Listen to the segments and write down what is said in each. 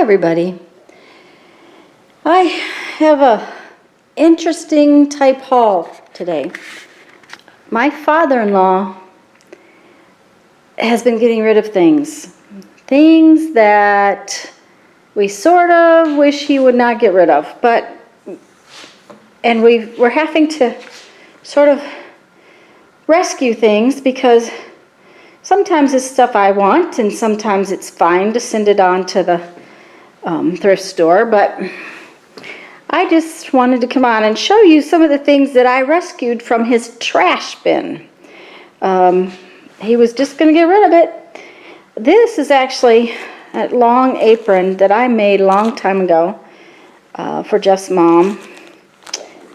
everybody. I have a interesting type haul today. My father-in-law has been getting rid of things that we sort of wish he would not get rid of, and we're having to sort of rescue things because sometimes it's stuff I want and sometimes it's fine to send it on to the thrift store, but I just wanted to come on and show you some of the things that I rescued from his trash bin. He was just going to get rid of it. This is actually a long apron that I made a long time ago for Jeff's mom.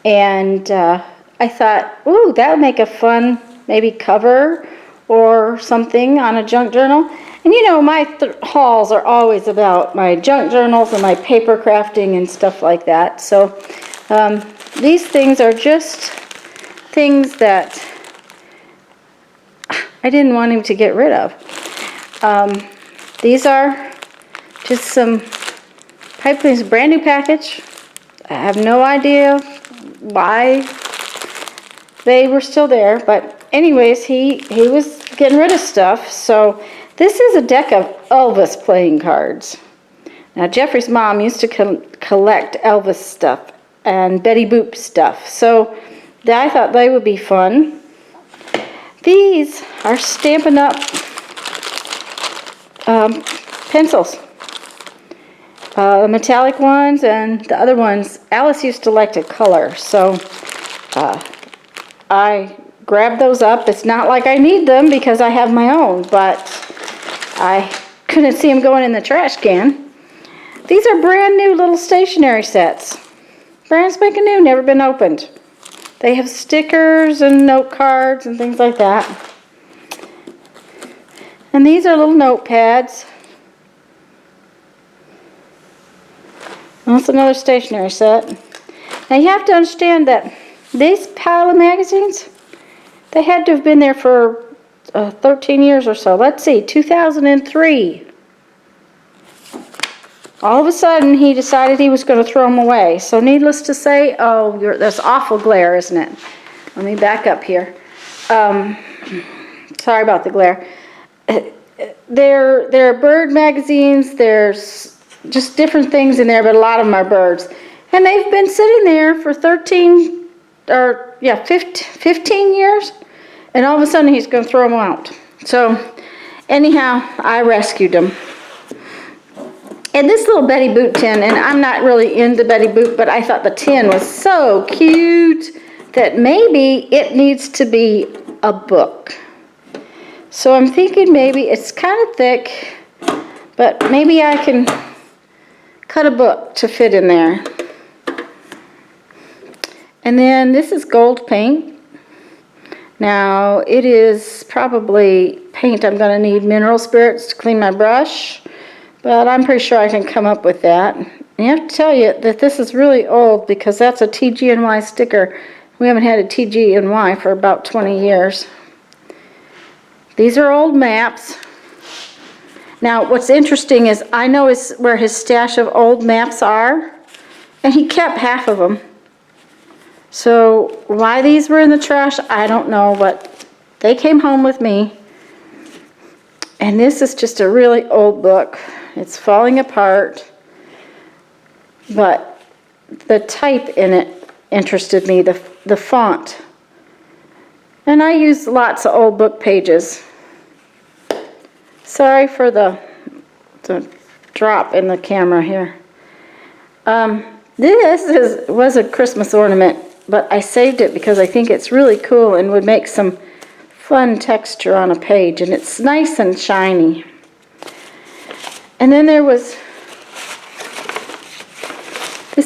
And I thought, ooh, that would make a fun maybe cover or something on a junk journal. And you know, my hauls are always about my junk journals and my paper crafting and stuff like that. So these things are just things that I didn't want him to get rid of. These are just some pipe cleaners, brand new package. I have no idea why they were still there, but anyways, he was getting rid of stuff. So this is a deck of Elvis playing cards. Now Jeffrey's mom used to collect Elvis stuff and Betty Boop stuff, so I thought they would be fun. These are Stampin' Up! Pencils. The metallic ones and the other ones, Alice used to like to color, so I grabbed those up. It's not like I need them because I have my own, but I couldn't see them going in the trash can. These are brand new little stationery sets. Brand spanking new, never been opened. They have stickers and note cards and things like that. And these are little notepads. That's another stationery set. Now you have to understand that these pile of magazines, they had to have been there for 13 years or so. Let's see, 2003. All of a sudden, he decided he was going to throw them away. So needless to say, that's awful glare, isn't it? Let me back up here. Sorry about the glare. There are bird magazines. There's just different things in there, but a lot of them are birds. And they've been sitting there for 15 years. And all of a sudden, he's going to throw them out. So anyhow, I rescued them. And this little Betty Boop tin, and I'm not really into Betty Boop, but I thought the tin was so cute that maybe it needs to be a book. So I'm thinking maybe it's kind of thick, but maybe I can cut a book to fit in there. And then this is gold paint. Now it is probably paint I'm going to need mineral spirits to clean my brush. But I'm pretty sure I can come up with that. And I have to tell you that this is really old because that's a TG&Y sticker. We haven't had a TG&Y for about 20 years. These are old maps. Now what's interesting is I know where his stash of old maps are, and he kept half of them. So why these were in the trash, I don't know, but they came home with me. And this is just a really old book. It's falling apart, but the type in it interested me, the font. And I use lots of old book pages. Sorry for the drop in the camera here. This was a Christmas ornament, but I saved it because I think it's really cool and would make some fun texture on a page, and it's nice and shiny. And then this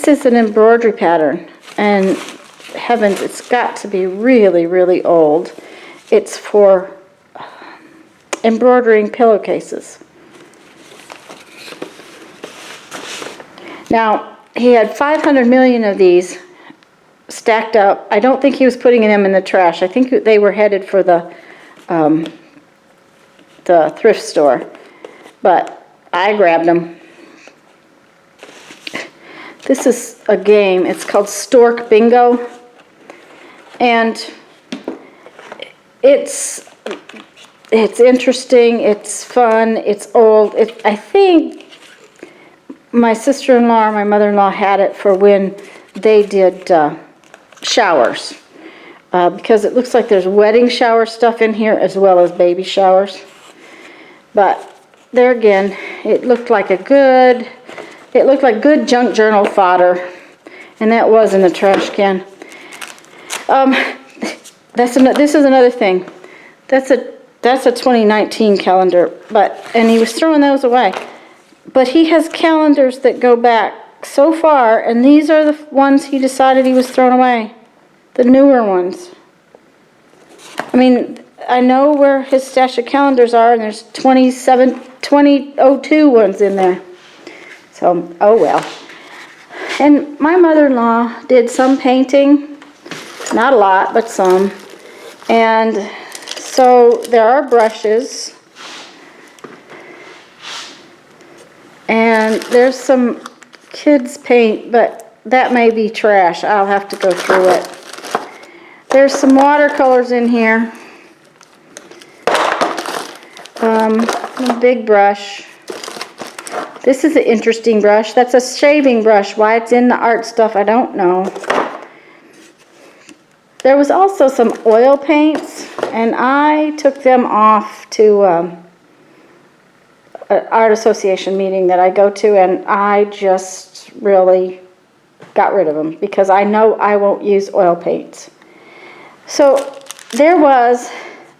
is an embroidery pattern, and heavens, it's got to be really, really old. It's for embroidering pillowcases. Now, he had 500 million of these stacked up. I don't think he was putting them in the trash. I think they were headed for the thrift store, but I grabbed them. This is a game. It's called Stork Bingo. And it's interesting, it's fun, it's old. I think my sister-in-law or my mother-in-law had it for when they did showers. Because it looks like there's wedding shower stuff in here as well as baby showers. But there again, it looked like good junk journal fodder. And that was in the trash can. This is another thing. That's a 2019 calendar, and he was throwing those away. But he has calendars that go back so far, and these are the ones he decided he was throwing away. The newer ones. I mean, I know where his stash of calendars are, and there's 2002 ones in there. So, oh well. And my mother-in-law did some painting. Not a lot, but some. And so there are brushes. And there's some kids' paint, but that may be trash. I'll have to go through it. There's some watercolors in here. A big brush. This is an interesting brush. That's a shaving brush. Why it's in the art stuff, I don't know. There was also some oil paints, and I took them off to an art association meeting that I go to, and I just really got rid of them because I know I won't use oil paints. So there was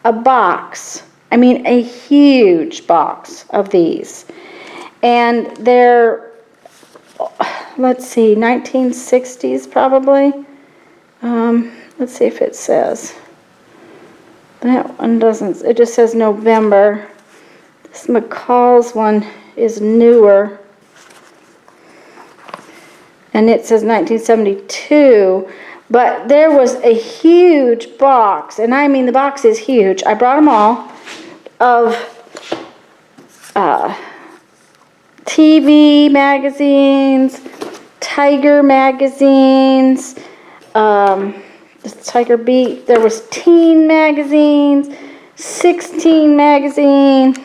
a box, I mean a huge box of these, and they're, let's see, 1960s probably. Let's see if it says. That one doesn't, it just says November. This McCall's one is newer. And it says 1972. But there was a huge box, and I mean the box is huge. I brought them all, of TV magazines, Tiger magazines, Tiger Beat. There was teen magazines, 16 magazine.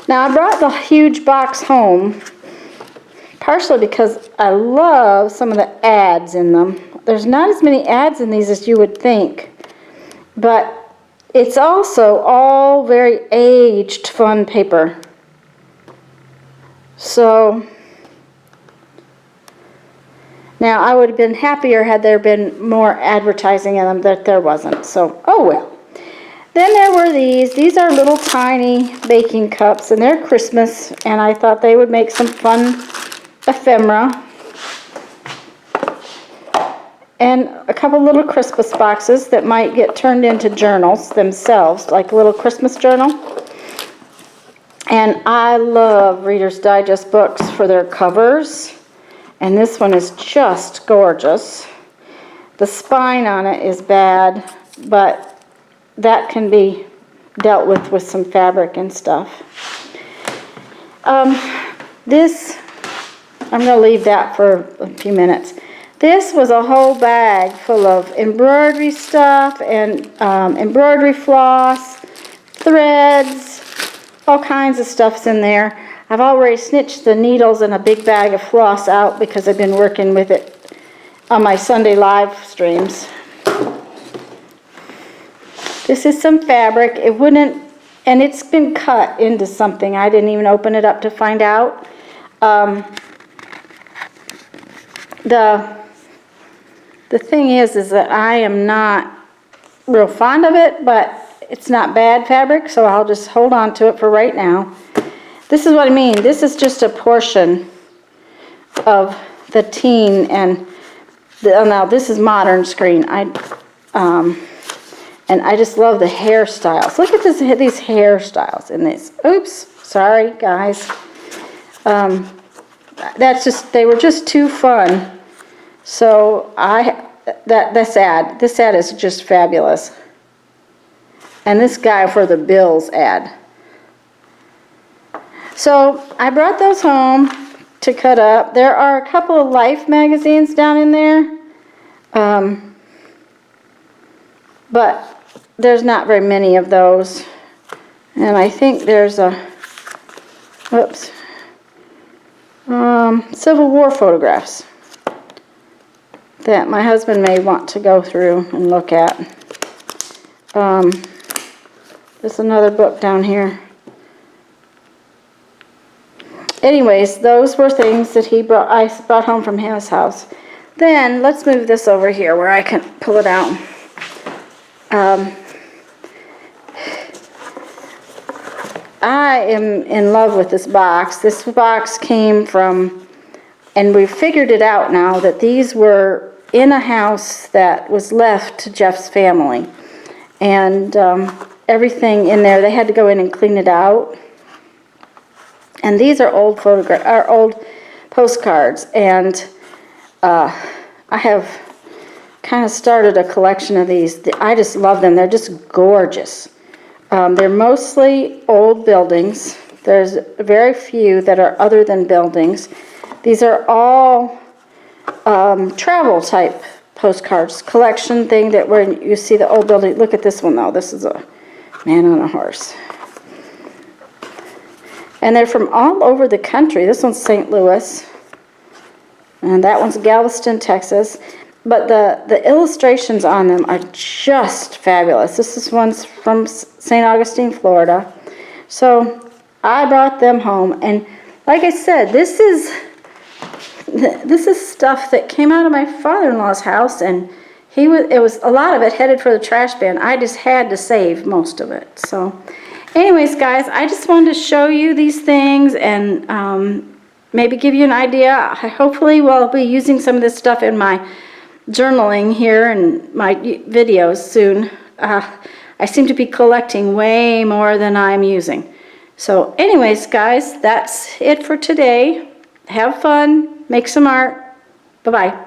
Now I brought the huge box home, partially because I love some of the ads in them. There's not as many ads in these as you would think, but it's also all very aged fun paper. So now I would have been happier had there been more advertising in them, that there wasn't. So, oh well. Then there were these. These are little tiny baking cups, and they're Christmas, and I thought they would make some fun ephemera. And a couple little Christmas boxes that might get turned into journals themselves, like a little Christmas journal. And I love Reader's Digest books for their covers. And this one is just gorgeous. The spine on it is bad, but that can be dealt with some fabric and stuff. This, I'm going to leave that for a few minutes. This was a whole bag full of embroidery stuff and embroidery floss, threads, all kinds of stuff's in there. I've already snitched the needles and a big bag of floss out because I've been working with it on my Sunday live streams. This is some fabric. It wouldn't, and it's been cut into something. I didn't even open it up to find out. The thing is that I am not real fond of it, but it's not bad fabric, so I'll just hold on to it for right now. This is what I mean. This is just a portion of the teen, and now this is modern screen. And I just love the hairstyles. Look at these hairstyles in this. Oops, sorry guys. They were just too fun. So this ad is just fabulous. And this guy for the Bills ad. So I brought those home, to cut up. There are a couple of Life magazines down in there. But there's not very many of those. And I think there's a, whoops, Civil War photographs that my husband may want to go through and look at. There's another book down here. Anyways, those were things that I brought home from his house. Then, let's move this over here where I can pull it out. I am in love with this box. This box came from, and we figured it out now, that these were in a house that was left to Jeff's family. And everything in there, they had to go in and clean it out. And these are old postcards, and I have kind of started a collection of these. I just love them. They're just gorgeous. They're mostly old buildings. There's very few that are other than buildings. These are all travel type postcards, collection thing that where you see the old building. Look at this one though. This is a man on a horse. And they're from all over the country. This one's St. Louis. And that one's Galveston, Texas. But the illustrations on them are just fabulous. This one's from St. Augustine, Florida. So I brought them home. And like I said, this is stuff that came out of my father-in-law's house. And it was a lot of it headed for the trash bin. I just had to save most of it. So anyways, guys, I just wanted to show you these things and maybe give you an idea. I hopefully will be using some of this stuff in my journaling here and my videos soon. I seem to be collecting way more than I'm using. So anyways, guys, that's it for today. Have fun. Make some art. Bye-bye.